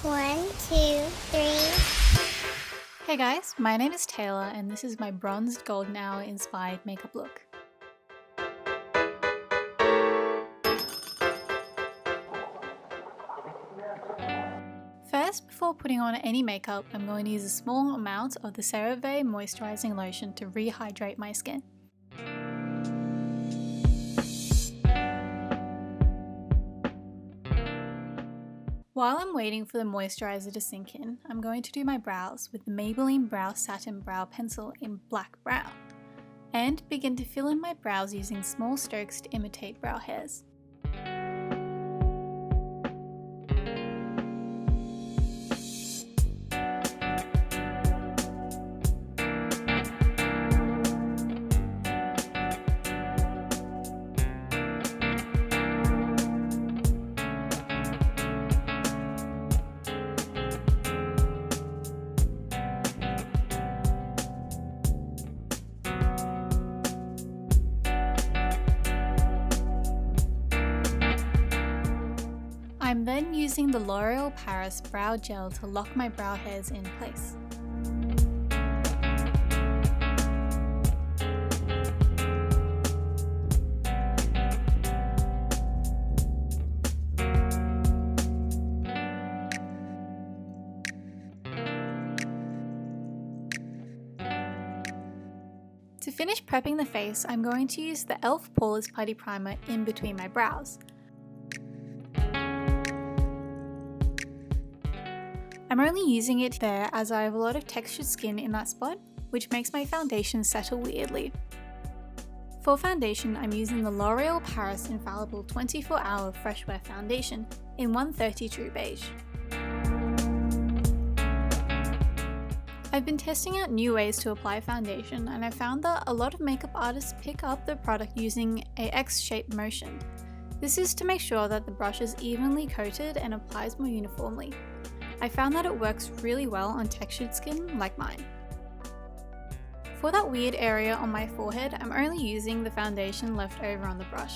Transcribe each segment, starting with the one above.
1, 2, 3. Hey guys, my name is Tayla and this is my bronzed golden hour inspired makeup look. First, before putting on any makeup, I'm going to use a small amount of the CERAVE moisturising lotion to rehydrate my skin. While I'm waiting for the moisturiser to sink in, I'm going to do my brows with the Maybelline Brow Satin Brow Pencil in black brown, and begin to fill in my brows using small strokes to imitate brow hairs. I'm then using the L'Oreal Paris Brow Gel to lock my brow hairs in place. To finish prepping the face, I'm going to use the e.l.f. Poreless Putty Primer in between my brows. I'm only using it there as I have a lot of textured skin in that spot, which makes my foundation settle weirdly. For foundation, I'm using the L'Oreal Paris Infallible 24-Hour Fresh Wear Foundation in 130 True Beige. I've been testing out new ways to apply foundation, and I found that a lot of makeup artists pick up the product using a X-shaped motion. This is to make sure that the brush is evenly coated and applies more uniformly. I found that it works really well on textured skin like mine. For that weird area on my forehead, I'm only using the foundation left over on the brush.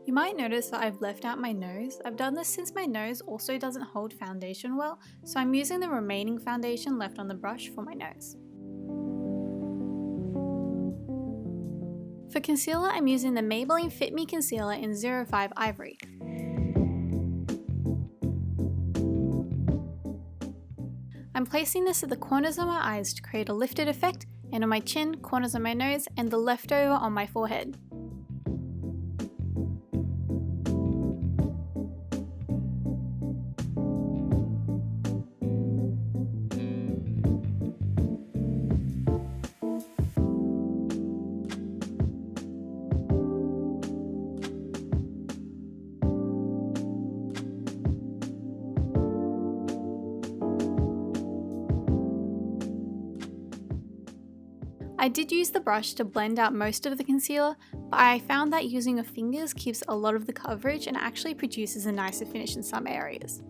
You might notice that I've left out my nose. I've done this since my nose also doesn't hold foundation well, so I'm using the remaining foundation left on the brush for my nose. For concealer, I'm using the Maybelline Fit Me Concealer in 05 Ivory. I'm placing this at the corners of my eyes to create a lifted effect, and on my chin, corners of my nose, and the leftover on my forehead. I did use the brush to blend out most of the concealer, but I found that using your fingers keeps a lot of the coverage and actually produces a nicer finish in some areas.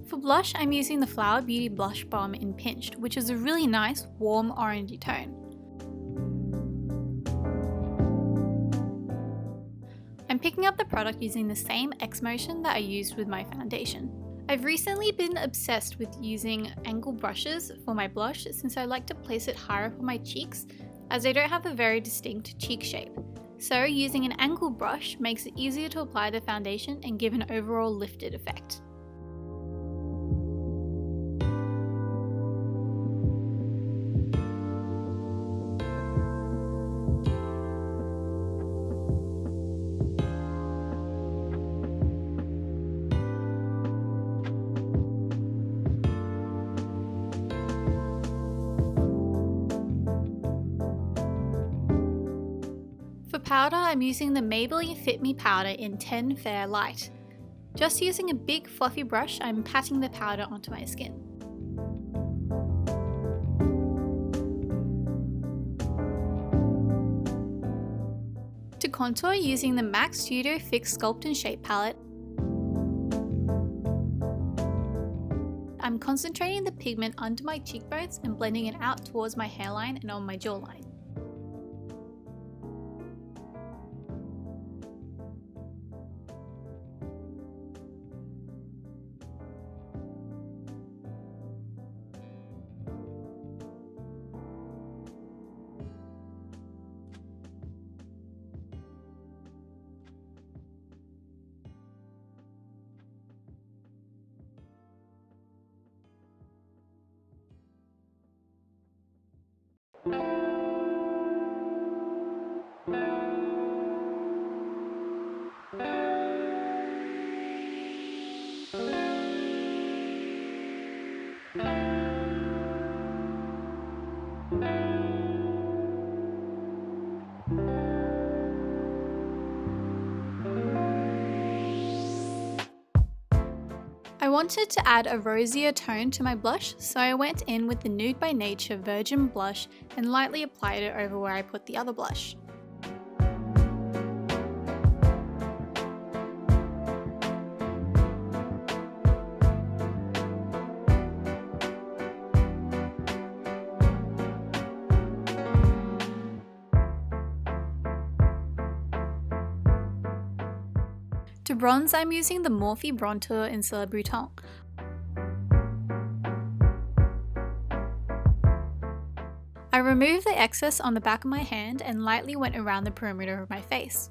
For blush, I'm using the Flower Beauty Blush Balm in Pinched, which is a really nice, warm orangey tone. I'm picking up the product using the same X motion that I used with my foundation. I've recently been obsessed with using angle brushes for my blush since I like to place it higher up on my cheeks, as I don't have a very distinct cheek shape. So using an angle brush makes it easier to apply the foundation and give an overall lifted effect. For powder, I'm using the Maybelline Fit Me powder in 10 Fair Light. Just using a big fluffy brush, I'm patting the powder onto my skin. To contour, using the MAC Studio Fix Sculpt and Shape palette, I'm concentrating the pigment under my cheekbones and blending it out towards my hairline and on my jawline. I wanted to add a rosier tone to my blush, so I went in with the Nude by Nature Virgin Blush and lightly applied it over where I put the other blush. To bronze, I'm using the Morphe Brontour in CELEBUTANTE. I removed the excess on the back of my hand and lightly went around the perimeter of my face.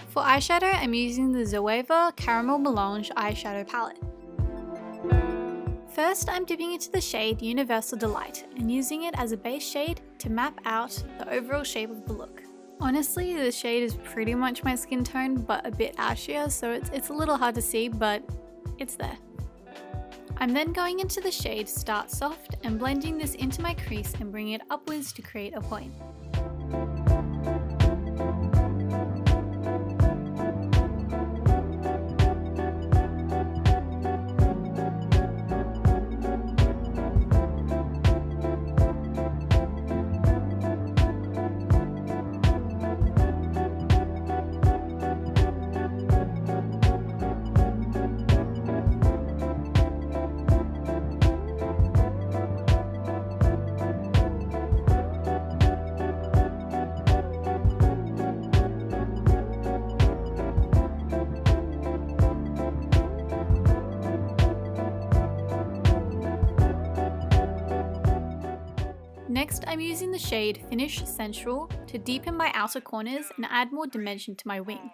For eyeshadow, I'm using the ZOEVA Caramel Melange eyeshadow palette. First, I'm dipping into the shade Universal Delight and using it as a base shade to map out the overall shape of the look. Honestly, the shade is pretty much my skin tone, but a bit ashier, so it's a little hard to see, but it's there. I'm then going into the shade Start Soft and blending this into my crease and bringing it upwards to create a point. Next, I'm using the shade Finish Sensual to deepen my outer corners and add more dimension to my wing.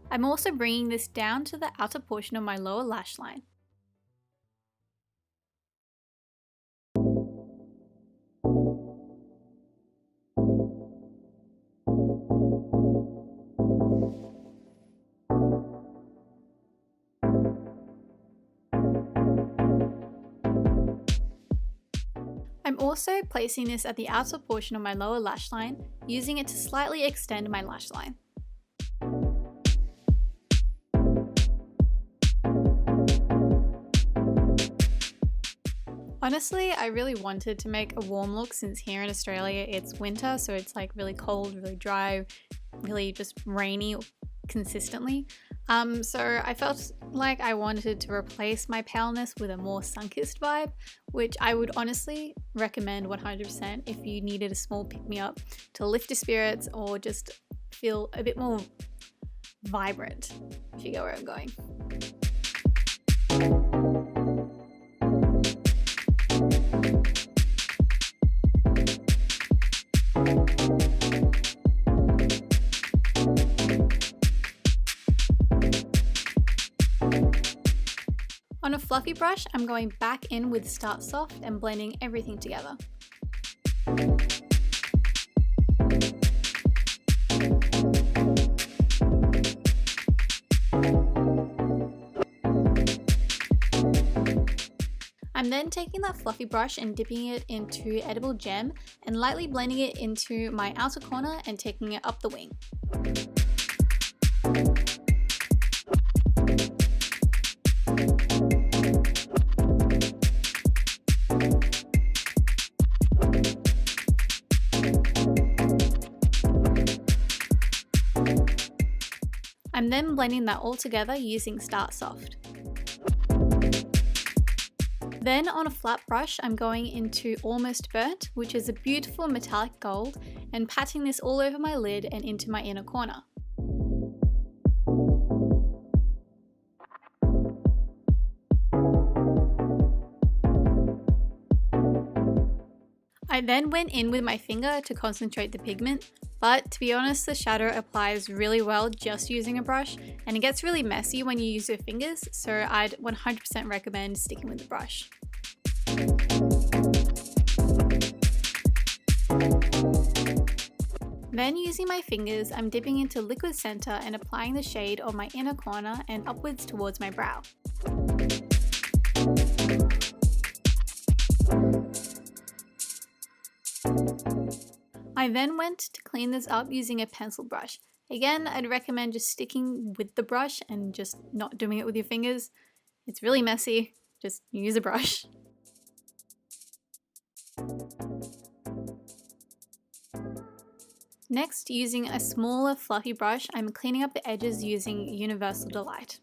I'm also bringing this down to the outer portion of my lower lash line. I'm also placing this at the outer portion of my lower lash line, using it to slightly extend my lash line. Honestly, I really wanted to make a warm look since here in Australia it's winter, so it's like really cold, really dry, really just rainy consistently. So I felt like I wanted to replace my paleness with a more sun-kissed vibe, which I would honestly recommend 100% if you needed a small pick-me-up to lift your spirits or just feel a bit more vibrant, if you get where I'm going. On a fluffy brush, I'm going back in with Start Soft and blending everything together. I'm then taking that fluffy brush and dipping it into edible gem and lightly blending it into my outer corner and taking it up the wing. I'm then blending that all together using Start Soft. Then on a flat brush, I'm going into Almost Burnt, which is a beautiful metallic gold, and patting this all over my lid and into my inner corner. I then went in with my finger to concentrate the pigment, but to be honest, the shadow applies really well just using a brush, and it gets really messy when you use your fingers, so I'd 100% recommend sticking with the brush. Then using my fingers, I'm dipping into liquid center and applying the shade on my inner corner and upwards towards my brow. I then went to clean this up using a pencil brush. Again, I'd recommend just sticking with the brush and just not doing it with your fingers. It's really messy, just use a brush. Next, using a smaller fluffy brush, I'm cleaning up the edges using Universal Delight.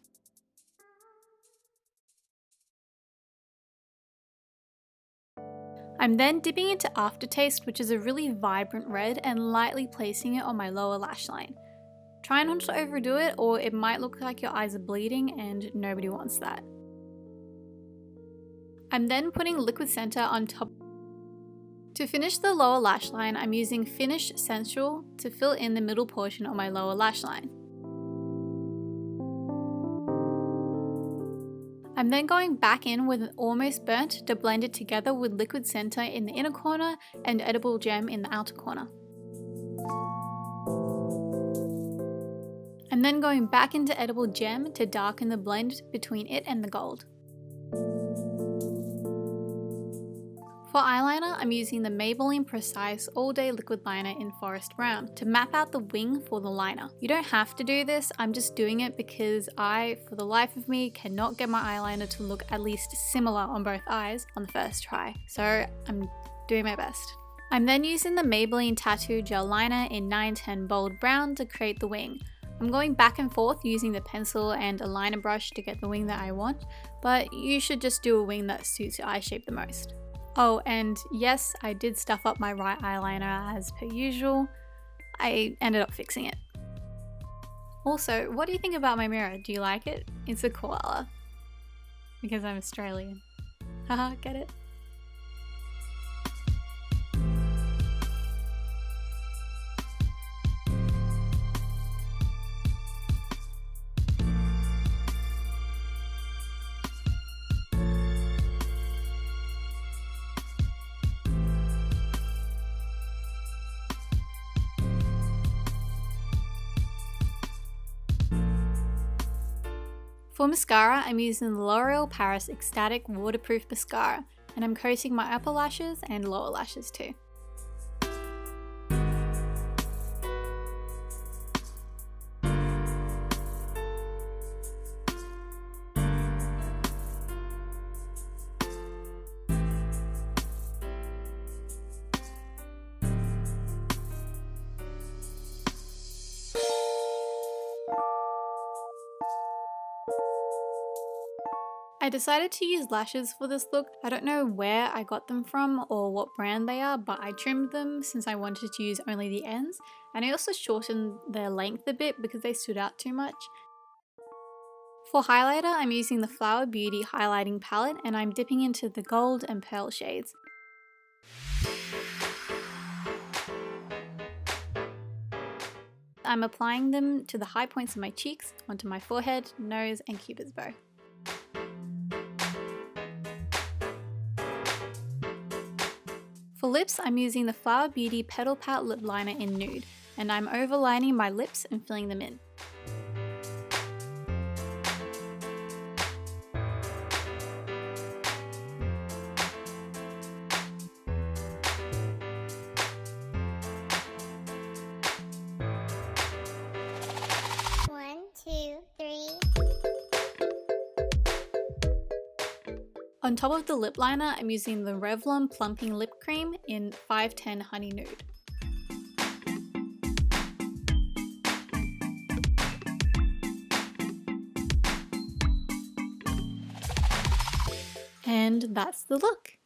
I'm then dipping into Aftertaste, which is a really vibrant red, and lightly placing it on my lower lash line. Try not to overdo it or it might look like your eyes are bleeding and nobody wants that. I'm then putting liquid center on top. To finish the lower lash line, I'm using Finish Sensual to fill in the middle portion of my lower lash line. I'm then going back in with an Almost Burnt to blend it together with liquid center in the inner corner and edible gem in the outer corner. I'm then going back into edible gem to darken the blend between it and the gold. For eyeliner, I'm using the Maybelline Precise All Day Liquid Liner in Forest Brown to map out the wing for the liner. You don't have to do this, I'm just doing it because I, for the life of me, cannot get my eyeliner to look at least similar on both eyes on the first try. So I'm doing my best. I'm then using the Maybelline Tattoo Gel Liner in 910 Bold Brown to create the wing. I'm going back and forth using the pencil and a liner brush to get the wing that I want, but you should just do a wing that suits your eye shape the most. Oh, and yes, I did stuff up my right eyeliner as per usual. I ended up fixing it. Also, what do you think about my mirror? Do you like it? It's a koala. Because I'm Australian. Haha, get it? For mascara, I'm using the L'Oreal Paris EXTATIC Waterproof Mascara. and I'm coating my upper lashes and lower lashes too. I decided to use lashes for this look. I don't know where I got them from or what brand they are, but I trimmed them since I wanted to use only the ends, and I also shortened their length a bit because they stood out too much. For highlighter, I'm using the Flower Beauty highlighting palette and I'm dipping into the gold and pearl shades. I'm applying them to the high points of my cheeks, onto my forehead, nose and cupid's bow. For lips, I'm using the Flower Beauty Petal Pout Lip Liner in Nude, and I'm overlining my lips and filling them in. On top of the lip liner, I'm using the Revlon Plumping Lip Cream in 510 Honey Nude. And that's the look.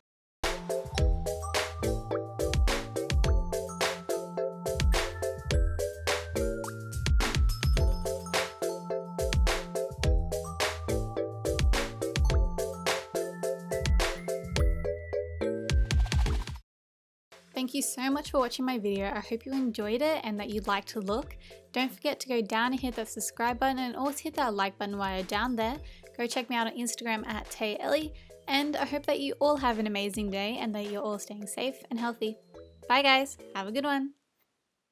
Thank you so much for watching my video. I hope you enjoyed it and that you liked the look. Don't forget to go down and hit that subscribe button and also hit that like button while you're down there. Go check me out on Instagram at Tayla, and I hope that you all have an amazing day and that you're all staying safe and healthy. Bye guys, have a good one.